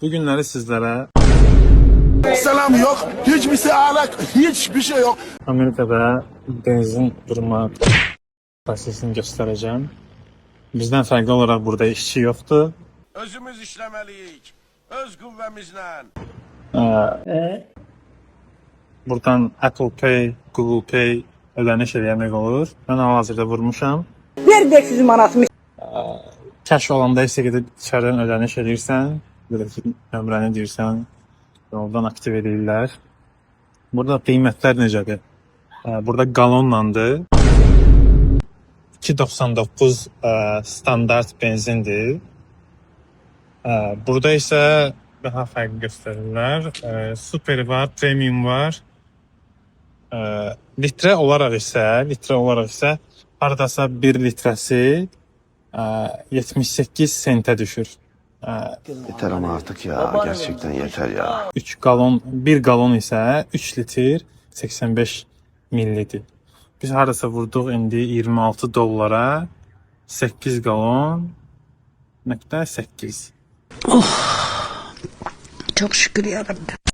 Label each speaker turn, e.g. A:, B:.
A: Bu günləri sizlərə
B: Selam yok, hiçbir şey alak, hiçbir şey yok.
A: Amerikada benzin durma prosesini göstərəcəm. Bizdən fərqli olaraq burada işçi yoxdur.
B: Özümüz işlemeliyik, öz kuvvemizle.
A: Buradan Apple Pay, Google Pay ödəniş eləmək olur. Mən hal-hazırda vurmuşam.
C: Ver 500 manatımı.
A: Kəş olanda isə gedib içəridən ödəniş edirsən, belə ki, nömrəni deyirsən, oradan aktiv edirlər. Burada qiymətlər necədir? Burada qalonlandır. 2.99 standart benzindir. Burada isə daha fərqli göstərirlər. Super var, premium var. Litrə olaraq isə haradasa 1 litrəsi 78 sentə düşür.
D: Yeter ama artık ya. Gerçekten yeter ya.
A: 1 qalon isə 3 litr 85 millidir. Biz haradasa vurduq indi 26 dollara 8 qalon .8.
C: Çok şükür yarabbim.